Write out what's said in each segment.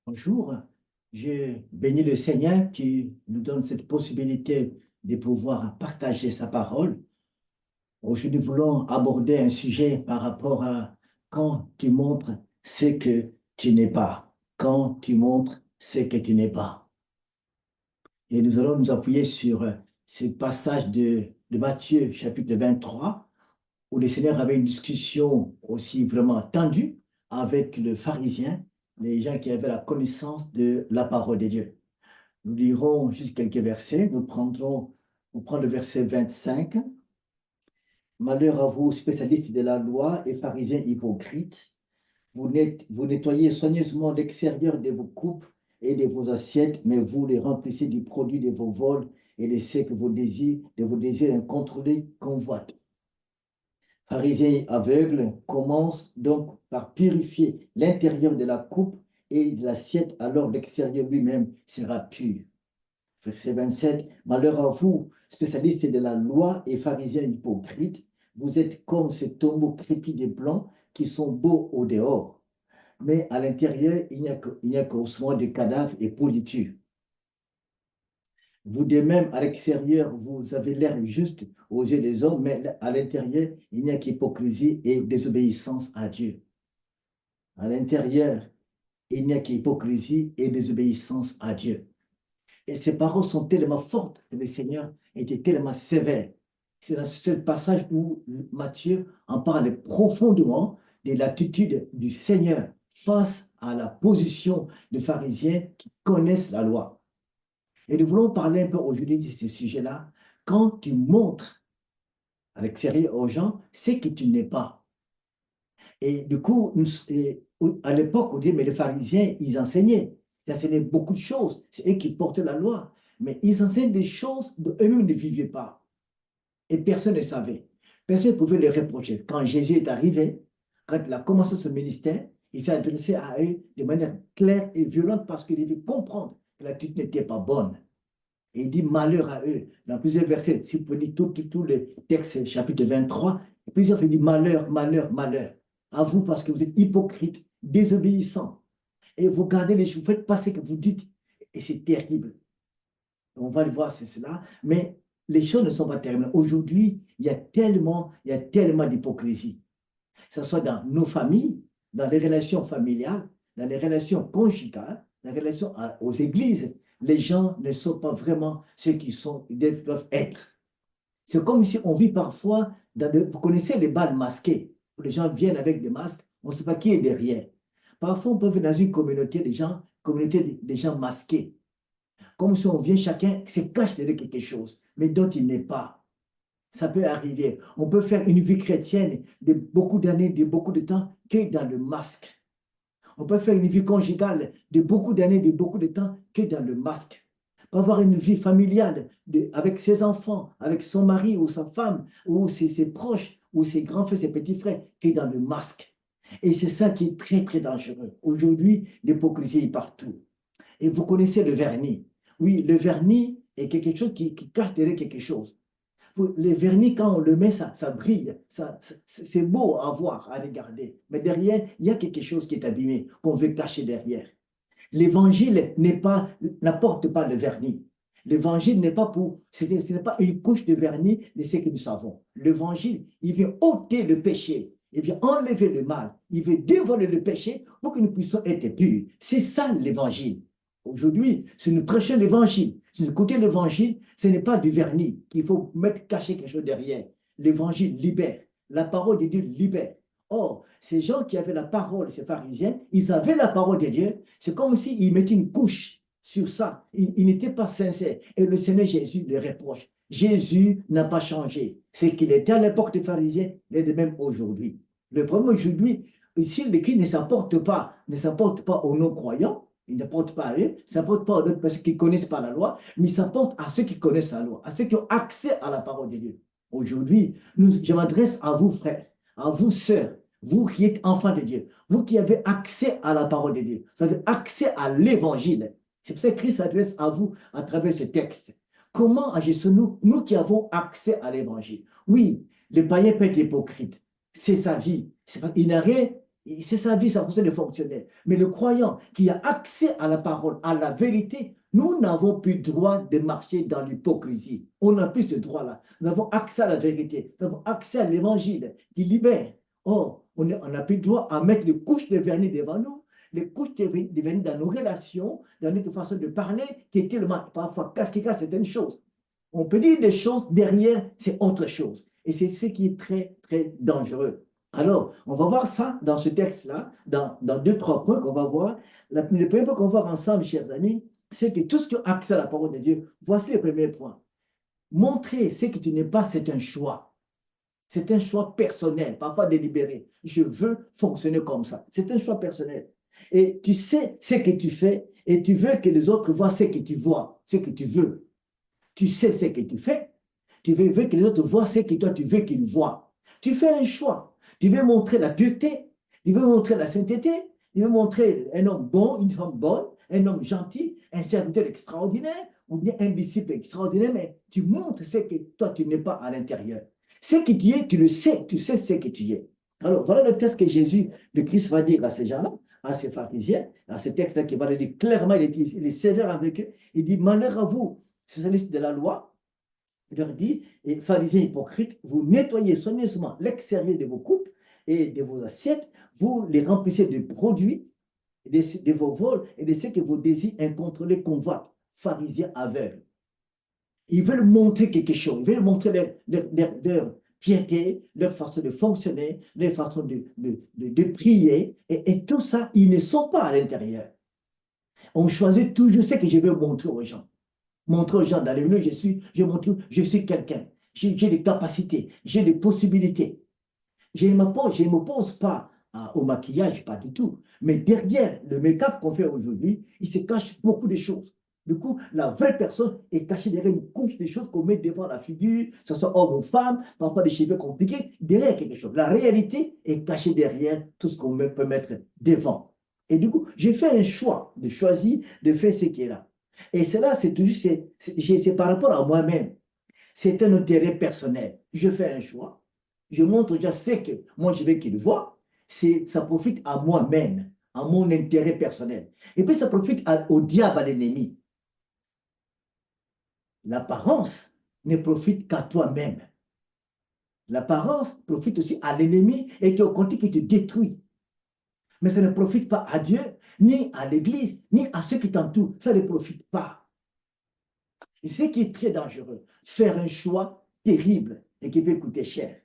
Bonjour, je bénis le Seigneur qui nous donne cette possibilité de pouvoir partager sa parole. Aujourd'hui, nous voulons aborder un sujet par rapport à quand tu montres ce que tu n'es pas. Quand tu montres ce que tu n'es pas. Et nous allons nous appuyer sur ce passage de Matthieu, chapitre 23, où le Seigneur avait une discussion aussi vraiment tendue avec le pharisien, les gens qui avaient la connaissance de la parole de Dieu. Nous lirons juste quelques versets. Nous prendrons le verset 25. Malheur à vous, spécialistes de la loi et pharisiens hypocrites. Vous nettoyez soigneusement l'extérieur de vos coupes et de vos assiettes, mais vous les remplissez du produit de vos vols et laissez que vos désirs incontrôlés convoitent. Pharisiens aveugles commencent donc par purifier l'intérieur de la coupe et de l'assiette, alors l'extérieur lui-même sera pur. Verset 27, malheur à vous, spécialistes de la loi et pharisiens hypocrites, vous êtes comme ces tombeaux crépus de blanc qui sont beaux au dehors, mais à l'intérieur, il n'y a qu'ossements de cadavres et pourriture. Vous de même, à l'extérieur, vous avez l'air juste aux yeux des hommes, mais à l'intérieur, il n'y a qu'hypocrisie et désobéissance à Dieu. À l'intérieur, il n'y a qu'hypocrisie et désobéissance à Dieu. Et ces paroles sont tellement fortes que le Seigneur était tellement sévère. C'est dans ce seul passage où Matthieu en parle profondément de l'attitude du Seigneur face à la position des pharisiens qui connaissent la loi. Et nous voulons parler un peu aujourd'hui de ce sujet-là. Quand tu montres à l'extérieur aux gens ce que tu n'es pas. Et du coup, à l'époque, on dit, mais les pharisiens, ils enseignaient. Ils enseignaient beaucoup de choses. C'est eux qui portaient la loi. Mais ils enseignent des choses dont eux-mêmes ne vivaient pas. Et personne ne savait. Personne ne pouvait les reprocher. Quand Jésus est arrivé, quand il a commencé ce ministère, il s'est adressé à eux de manière claire et violente parce qu'il devait comprendre que l'attitude n'était pas bonne. Et il dit malheur à eux. Dans plusieurs versets, si vous prenez tous les textes, chapitre 23, plusieurs fois il dit malheur, malheur, malheur. À vous parce que vous êtes hypocrites, désobéissants. Et vous gardez les choses, vous faites passer ce que vous dites. Et c'est terrible. On va le voir, c'est cela. Mais les choses ne sont pas terminées. Aujourd'hui, il y a tellement d'hypocrisie. Que ce soit dans nos familles, dans les relations familiales, dans les relations conjugales, dans les relations aux églises. Les gens ne sont pas vraiment ceux qui sont, ils doivent être. C'est comme si on vit parfois, vous connaissez les bals masqués, où les gens viennent avec des masques, on ne sait pas qui est derrière. Parfois, on peut venir dans une communauté des gens masqués, comme si on vient chacun se cache derrière quelque chose, mais dont il n'est pas. Ça peut arriver. On peut faire une vie chrétienne de beaucoup d'années, de beaucoup de temps, que dans le masque. On peut faire une vie conjugale de beaucoup d'années, de beaucoup de temps, que dans le masque. On peut avoir une vie familiale avec ses enfants, avec son mari ou sa femme, ou ses proches, ou ses grands frères, ses petits frères, que dans le masque. Et c'est ça qui est très, très dangereux. Aujourd'hui, l'hypocrisie est partout. Et vous connaissez le vernis. Oui, le vernis est quelque chose qui cache derrière quelque chose. Les vernis, quand on le met, ça brille. C'est beau à voir, à regarder. Mais derrière, il y a quelque chose qui est abîmé, qu'on veut cacher derrière. L'évangile n'apporte pas le vernis. L'évangile n'est pas ce n'est pas une couche de vernis de ce que nous savons. L'évangile, il vient ôter le péché. Il vient enlever le mal. Il veut dévoiler le péché pour que nous puissions être purs. C'est ça l'évangile. Aujourd'hui, si nous prêchons l'évangile, si nous écoutons l'évangile, ce n'est pas du vernis qu'il faut mettre cacher quelque chose derrière. L'évangile libère. La parole de Dieu libère. Or, ces gens qui avaient la parole, ces pharisiens, ils avaient la parole de Dieu. C'est comme s'ils mettaient une couche sur ça. Ils n'étaient pas sincères. Et le Seigneur Jésus les reproche. Jésus n'a pas changé. C'est qu'il était à l'époque des pharisiens, il est de même aujourd'hui. Le problème aujourd'hui, si le Christ ne s'apporte pas aux non-croyants, il ne porte pas à eux, il ne s'apporte pas aux autres personnes qui ne connaissent pas la loi, mais il s'apporte à ceux qui connaissent la loi, à ceux qui ont accès à la parole de Dieu. Aujourd'hui, je m'adresse à vous, frères, à vous, sœurs, vous qui êtes enfants de Dieu, vous qui avez accès à la parole de Dieu, vous avez accès à l'évangile. C'est pour ça que Christ s'adresse à vous à travers ce texte. Comment agissons-nous, nous qui avons accès à l'évangile? Oui, le païen peut être hypocrite. C'est sa vie. Il n'a rien C'est sa vie, sa façon de fonctionner. Mais le croyant qui a accès à la parole, à la vérité, nous n'avons plus le droit de marcher dans l'hypocrisie. On n'a plus ce droit-là. Nous avons accès à la vérité. Nous avons accès à l'évangile qui libère. Or, on n'a plus le droit à mettre les couches de vernis devant nous, les couches de vernis dans nos relations, dans notre façon de parler, qui est tellement parfois qui cache certaines choses. On peut dire des choses, derrière, c'est autre chose. Et c'est ce qui est très, très dangereux. Alors, on va voir ça dans ce texte-là, dans deux, trois points qu'on va voir. Le premier point qu'on va voir ensemble, chers amis, c'est que tout ce qui a accès à la parole de Dieu, voici le premier point. Montrer ce que tu n'es pas, c'est un choix. C'est un choix personnel, parfois délibéré. Je veux fonctionner comme ça. C'est un choix personnel. Et tu sais ce que tu fais et tu veux que les autres voient ce que tu vois, ce que tu veux. Tu sais ce que tu fais. Tu veux que les autres voient ce que toi tu veux qu'ils voient. Tu fais un choix. Tu veux montrer la pureté. Tu veux montrer la sainteté. Tu veux montrer un homme bon, une femme bonne, un homme gentil, un serviteur extraordinaire ou bien un disciple extraordinaire, mais tu montres ce que toi tu n'es pas à l'intérieur. Ce que tu es, tu le sais, tu sais ce que tu es. Alors, voilà le texte que Jésus, le Christ, va dire à ces gens-là, à ces pharisiens, à ce texte-là qui va le dire clairement, il est sévère avec eux. Il dit, malheur à vous, spécialistes de la loi, il leur dit, et pharisiens hypocrites, vous nettoyez soigneusement l'extérieur de vos coupes et de vos assiettes, vous les remplissez de produits, de vos vols et de ce que vos désirs incontrôlés convoitent. Pharisiens aveugles. Ils veulent montrer quelque chose, ils veulent montrer leur piété, leur façon de fonctionner, leur façon de prier, et tout ça, ils ne sont pas à l'intérieur. On choisit toujours ce que je veux montrer aux gens. Montrer aux gens dans le milieu, je suis quelqu'un, j'ai des capacités, j'ai des possibilités. Je ne m'oppose pas au maquillage, pas du tout. Mais derrière le make-up qu'on fait aujourd'hui, il se cache beaucoup de choses. Du coup, la vraie personne est cachée derrière une couche de choses qu'on met devant la figure, que ce soit homme ou femme, parfois des cheveux compliqués, derrière quelque chose. La réalité est cachée derrière tout ce qu'on peut mettre devant. Et du coup, j'ai fait un choix de choisir de faire ce qui est là. Et cela, c'est toujours, c'est par rapport à moi-même. C'est un intérêt personnel. Je fais un choix. Je montre, je sais que moi, je veux qu'il voit. Ça profite à moi-même, à mon intérêt personnel. Et puis, ça profite au diable, à l'ennemi. L'apparence ne profite qu'à toi-même. L'apparence profite aussi à l'ennemi et qui au contraire qui te détruit. Mais ça ne profite pas à Dieu, ni à l'Église, ni à ceux qui t'entourent. Ça ne profite pas. Et ce qui est très dangereux, faire un choix terrible et qui peut coûter cher.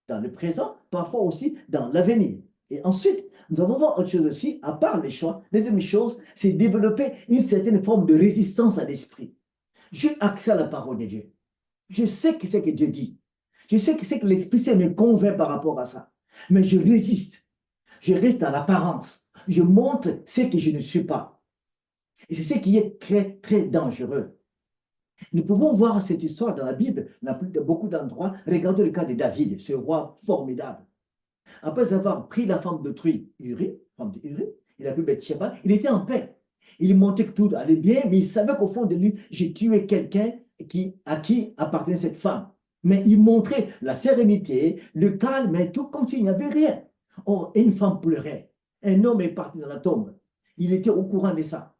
Dans le présent, parfois aussi dans l'avenir. Et ensuite, nous allons voir autre chose aussi, à part les choix. La deuxième chose, c'est développer une certaine forme de résistance à l'esprit. J'ai accès à la parole de Dieu. Je sais que c'est que Dieu dit. Je sais que c'est que l'Esprit Saint me convainc par rapport à ça. Mais je résiste. Je reste dans l'apparence. Je montre ce que je ne suis pas. Et c'est ce qui est très, très dangereux. Nous pouvons voir cette histoire dans la Bible, dans beaucoup d'endroits. Regardez le cas de David, ce roi formidable. Après avoir pris la femme d'autrui, femme d'Uri, il a pris Bathsheba, il était en paix. Il montait que tout allait bien, mais il savait qu'au fond de lui, j'ai tué quelqu'un à qui appartenait cette femme. Mais il montrait la sérénité, le calme et tout comme s'il n'y avait rien. Or, une femme pleurait. Un homme est parti dans la tombe. Il était au courant de ça.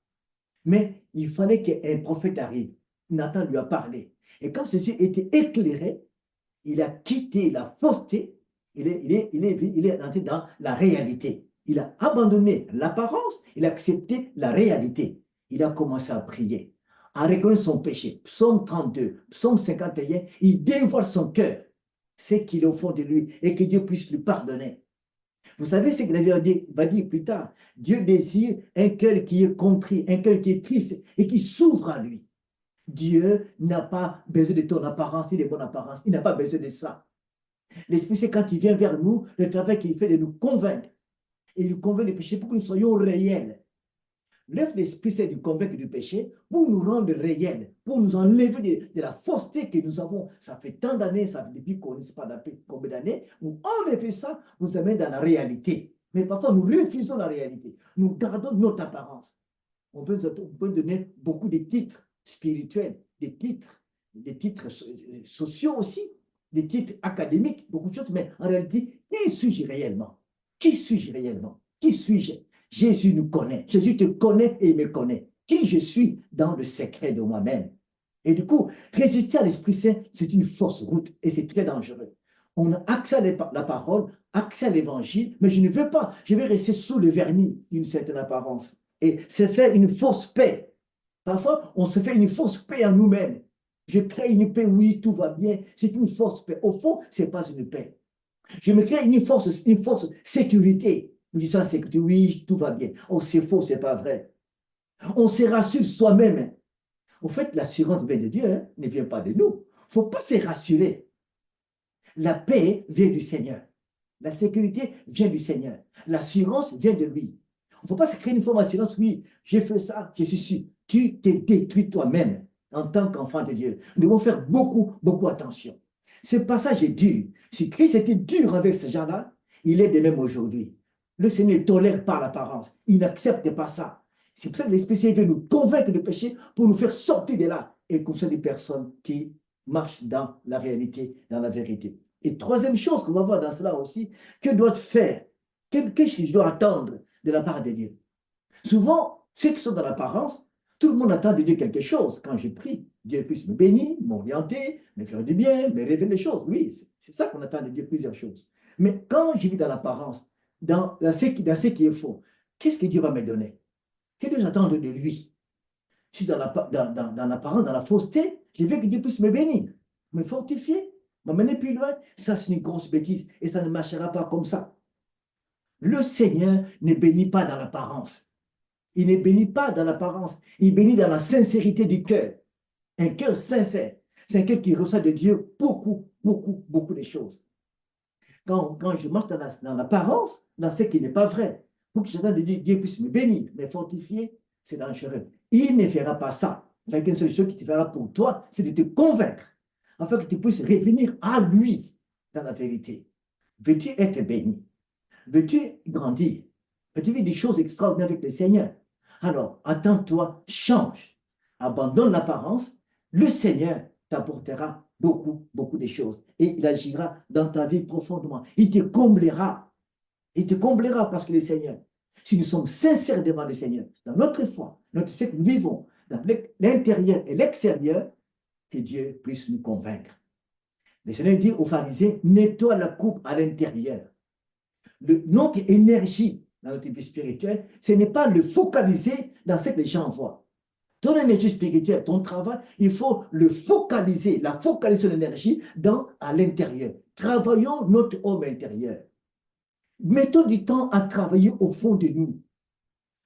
Mais il fallait qu'un prophète arrive. Nathan lui a parlé. Et quand ceci était éclairé, il a quitté la fausseté, il est entré dans la réalité. Il a abandonné l'apparence, il a accepté la réalité. Il a commencé à prier, à reconnaître son péché. Psaume 32, psaume 51, il dévoile son cœur, ce qu'il est au fond de lui, et que Dieu puisse lui pardonner. Vous savez ce que la Bible va dire plus tard. Dieu désire un cœur qui est contrit, un cœur qui est triste et qui s'ouvre à lui. Dieu n'a pas besoin de ton apparence et de mon apparence. Il n'a pas besoin de ça. L'Esprit, c'est quand il vient vers nous, le travail qu'il fait de nous convaincre. Et il nous convainc du péché pour que nous soyons réels. L'œuvre de l'Esprit, c'est de nous convaincre du péché pour nous rendre réels, pour nous enlever de la fausseté que nous avons. Ça fait tant d'années, ça fait depuis qu'on ne sait pas combien d'années. Nous enlevez ça, nous amène dans la réalité. Mais parfois, nous refusons la réalité. Nous gardons notre apparence. On peut donner beaucoup de titres spirituels, des titres sociaux aussi, des titres académiques, beaucoup de choses, mais en réalité, qui suis-je réellement? Qui suis-je réellement? Qui suis-je? Jésus nous connaît. Jésus te connaît et il me connaît. Qui je suis dans le secret de moi-même. Et du coup, résister à l'Esprit Saint, c'est une fausse route et c'est très dangereux. On a accès à la parole, accès à l'évangile, mais je ne veux pas. Je vais rester sous le vernis d'une certaine apparence. Et c'est faire une fausse paix. Parfois, on se fait une fausse paix à nous-mêmes. Je crée une paix, oui, tout va bien. C'est une fausse paix. Au fond, ce n'est pas une paix. Je me crée une fausse sécurité. Je dis ça, sécurité, oui, tout va bien. Oh, c'est faux, c'est pas vrai. On se rassure soi-même. En fait, l'assurance vient de Dieu, hein, ne vient pas de nous. Il ne faut pas se rassurer. La paix vient du Seigneur. La sécurité vient du Seigneur. L'assurance vient de lui. Il ne faut pas se créer une forme d'assurance. Oui, j'ai fait ça, je suis sûr. Tu t'es détruit toi-même en tant qu'enfant de Dieu. Nous devons faire beaucoup, beaucoup attention. Ce passage est dur. Si Christ était dur avec ces gens-là, il est de même aujourd'hui. Le Seigneur tolère pas l'apparence. Il n'accepte pas ça. C'est pour ça que l'Esprit Saint veut nous convaincre de péché pour nous faire sortir de là et qu'on soit des personnes qui marchent dans la réalité, dans la vérité. Et troisième chose qu'on va voir dans cela aussi, que doit faire, qu'est-ce que je dois attendre de la part de Dieu? Souvent, ceux qui sont dans l'apparence, tout le monde attend de Dieu quelque chose. Quand je prie, Dieu puisse me bénir, m'orienter, me faire du bien, me révéler des choses. Oui, c'est ça qu'on attend de Dieu, plusieurs choses. Mais quand je vis dans l'apparence, dans ce qui est faux, qu'est-ce que Dieu va me donner? Qu'est-ce que j'attends de lui? Je suis dans l'apparence, dans la fausseté, je veux que Dieu puisse me bénir, me fortifier, m'amener plus loin. Ça, c'est une grosse bêtise et ça ne marchera pas comme ça. Le Seigneur ne bénit pas dans l'apparence. Il ne bénit pas dans l'apparence. Il bénit dans la sincérité du cœur. Un cœur sincère. C'est un cœur qui reçoit de Dieu beaucoup, beaucoup, beaucoup de choses. Quand je marche dans l'apparence, dans ce qui n'est pas vrai, pour que j'attende de Dieu, Dieu puisse me bénir, me fortifier, c'est dangereux. Il ne fera pas ça. La seule chose qu'il te fera pour toi, c'est de te convaincre, afin que tu puisses revenir à lui dans la vérité. Veux-tu être béni? Veux-tu grandir? Veux-tu vivre des choses extraordinaires avec le Seigneur? Alors, attends-toi, change. Abandonne l'apparence. Le Seigneur t'apportera beaucoup, beaucoup de choses. Et il agira dans ta vie profondément. Il te comblera. Il te comblera parce que le Seigneur, si nous sommes sincères devant le Seigneur, dans notre foi, notre ce que nous vivons, dans l'intérieur et l'extérieur, que Dieu puisse nous convaincre. Le Seigneur dit aux pharisiens, nettoie la coupe à l'intérieur. Notre énergie dans notre vie spirituelle, ce n'est pas le focaliser dans ce que les gens voient. Ton énergie spirituelle, ton travail, il faut le focaliser, la focaliser l'énergie à l'intérieur. Travaillons notre homme intérieur. Mettons du temps à travailler au fond de nous.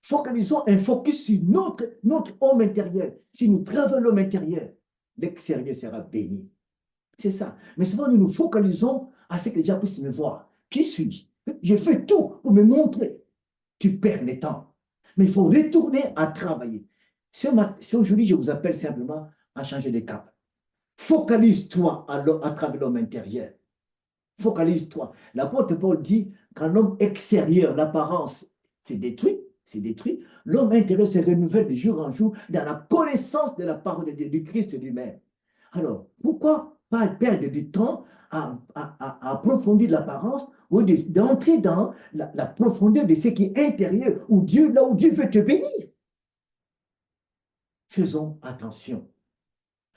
Focalisons un focus sur notre homme intérieur. Si nous travaillons l'homme intérieur, l'extérieur sera béni. C'est ça. Mais souvent, nous nous focalisons à ce que les gens puissent me voir. Qui suis-je? Je fais tout pour me montrer. Tu perds le temps. Mais il faut retourner à travailler. Si aujourd'hui, je vous appelle simplement à changer de cap. Focalise-toi à travers l'homme intérieur. Focalise-toi. L'apôtre Paul dit qu'un homme extérieur, l'apparence, c'est détruit. L'homme intérieur se renouvelle de jour en jour dans la connaissance de la parole de Dieu, du Christ lui-même. Alors, pourquoi pas perdre du temps à approfondir l'apparence ou d'entrer dans la profondeur de ce qui est intérieur, là où Dieu veut te bénir? Faisons attention.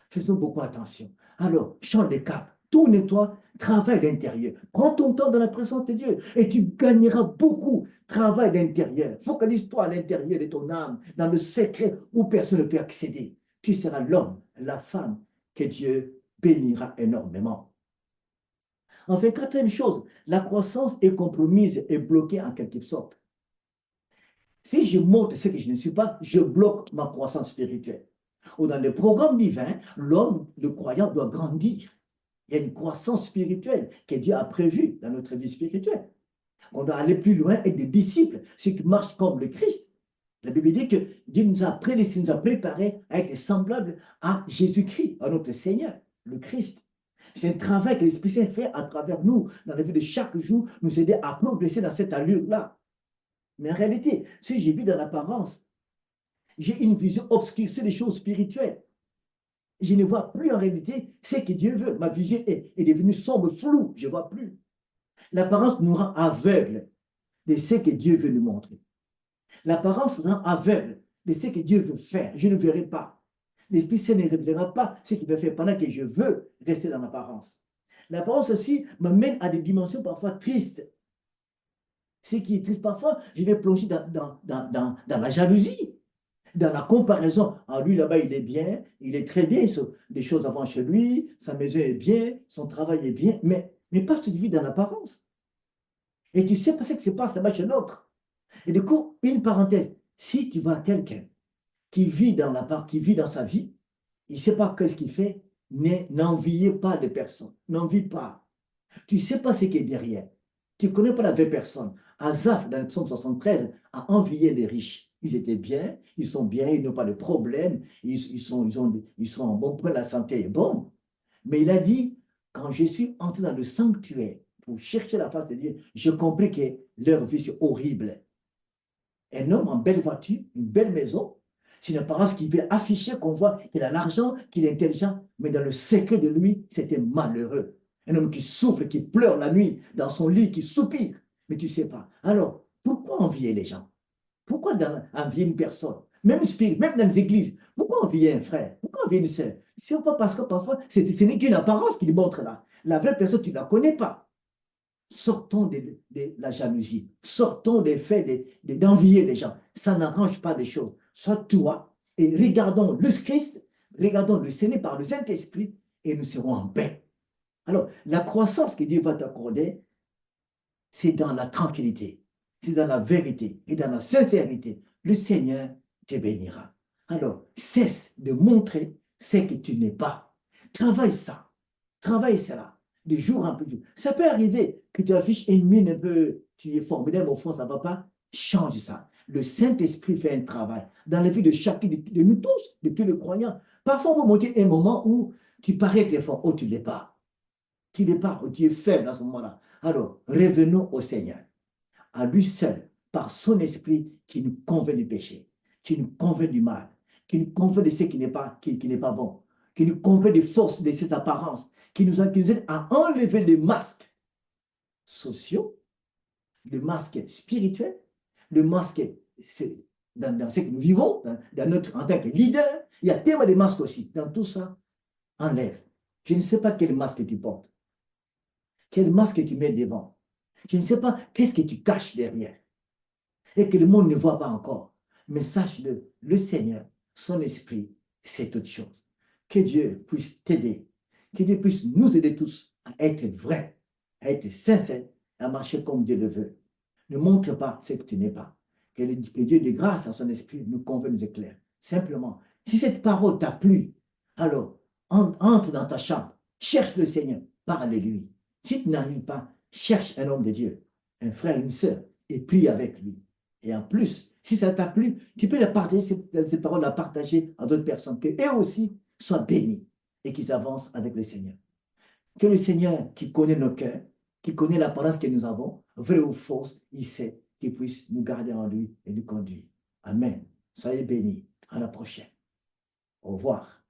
Faisons beaucoup attention. Alors, change de cap, tourne-toi, travaille l'intérieur. Prends ton temps dans la présence de Dieu et tu gagneras beaucoup. Travaille l'intérieur. Focalise-toi à l'intérieur de ton âme, dans le secret où personne ne peut accéder. Tu seras l'homme, la femme que Dieu bénira énormément. Enfin, quatrième chose, la croissance est compromise et bloquée en quelque sorte. Si je montre ce que je ne suis pas, je bloque ma croissance spirituelle. Ou dans le programme divin, l'homme, le croyant, doit grandir. Il y a une croissance spirituelle que Dieu a prévue dans notre vie spirituelle. On doit aller plus loin et des disciples, ceux qui marchent comme le Christ. La Bible dit que Dieu nous a prédestinés, nous a préparés à être semblables à Jésus-Christ, à notre Seigneur, le Christ. C'est un travail que l'Esprit Saint fait à travers nous, dans la vie de chaque jour, nous aider à progresser dans cette allure-là. Mais en réalité, si j'ai vu dans l'apparence, j'ai une vision obscurcie des choses spirituelles. Je ne vois plus en réalité ce que Dieu veut. Ma vision est devenue sombre, floue, je ne vois plus. L'apparence nous rend aveugles. de ce que Dieu veut nous montrer. L'apparence rend aveugle de ce que Dieu veut faire. Je ne verrai pas. L'Esprit Saint ne révélera pas ce qu'il veut faire pendant que je veux rester dans l'apparence. L'apparence aussi me mène à des dimensions parfois tristes. Ce qui est triste parfois, je vais plonger dans la jalousie, dans la comparaison. Ah, lui, là-bas, il est bien, il est très bien, les choses avancent chez lui, sa maison est bien, son travail est bien, mais pas tu vis dans l'apparence. Et tu sais pas ce qui se passe là-bas chez l'autre. Et du coup, une parenthèse, si tu vois quelqu'un qui vit qui vit dans sa vie, il ne sait pas ce qu'il fait, n'enviez pas les personnes, n'envie pas. Tu ne sais pas ce qui est derrière. Tu ne connais pas la vraie personne. Asaph, dans le psaume 73, a envié les riches. Ils étaient bien, ils n'ont pas de problème, ils sont en bon point, la santé est bonne. Mais il a dit, quand je suis entré dans le sanctuaire pour chercher la face de Dieu, j'ai compris que leur vie c'est horrible. Un homme en belle voiture, une belle maison, c'est une apparence qui veut afficher qu'on voit qu'il a l'argent, qu'il est intelligent, mais dans le secret de lui, c'était malheureux. Un homme qui souffre, qui pleure la nuit dans son lit, qui soupire, mais tu ne sais pas. Alors, pourquoi envier les gens? Pourquoi envier une personne? Même spirit, même dans les églises, pourquoi envier un frère? Pourquoi envier une sœur? C'est pas parce que parfois, ce n'est qu'une apparence qui lui montre là. La vraie personne, tu ne la connais pas. Sortons de la jalousie, sortons des faits d'envier les gens. Ça n'arrange pas les choses. Sois toi et regardons le Christ, regardons le Seigneur par le Saint-Esprit et nous serons en paix. Alors, la croissance que Dieu va t'accorder, c'est dans la tranquillité, c'est dans la vérité et dans la sincérité. Le Seigneur te bénira. Alors, cesse de montrer ce que tu n'es pas. Travaille cela, de jour en jour. Ça peut arriver que tu affiches une mine un peu, tu es formidable, au fond, ça ne va pas. Change ça. Le Saint-Esprit fait un travail dans la vie de chacun de nous tous, de tous les croyants. Parfois, on peut monter un moment où tu parais très fort, oh, tu ne l'es pas. Tu n'es pas, oh, tu es faible à ce moment-là. Alors, revenons au Seigneur, à lui seul, par son esprit qui nous convainc du péché, qui nous convainc du mal, qui nous convainc de ce qui n'est pas bon, qui nous convainc des forces de ses apparences, qui nous aide à enlever les masques sociaux, le masque spirituel, le masque dans ce que nous vivons, en tant que leader. Il y a tellement de masques aussi. Dans tout ça, enlève. Je ne sais pas quel masque tu portes, quel masque tu mets devant. Je ne sais pas qu'est-ce que tu caches derrière et que le monde ne voit pas encore. Mais sache-le, le Seigneur, son esprit, c'est autre chose. Que Dieu puisse t'aider, que Dieu puisse nous aider tous à être vrais, à être sincères, à marcher comme Dieu le veut. Ne montre pas ce que tu n'es pas. Que Dieu de grâce à son esprit nous convainc, nous éclaire. Simplement, si cette parole t'a plu, alors entre dans ta chambre, cherche le Seigneur, parle-lui. Si tu n'arrives pas, cherche un homme de Dieu, un frère, une sœur, et prie avec lui. Et en plus, si ça t'a plu, tu peux la partager, cette parole, la partager à d'autres personnes, qu'eux aussi soient bénis et qu'ils avancent avec le Seigneur. Que le Seigneur, qui connaît nos cœurs, qui connaît l'apparence que nous avons, vraie ou fausse, il sait qu'il puisse nous garder en lui et nous conduire. Amen. Soyez bénis. À la prochaine. Au revoir.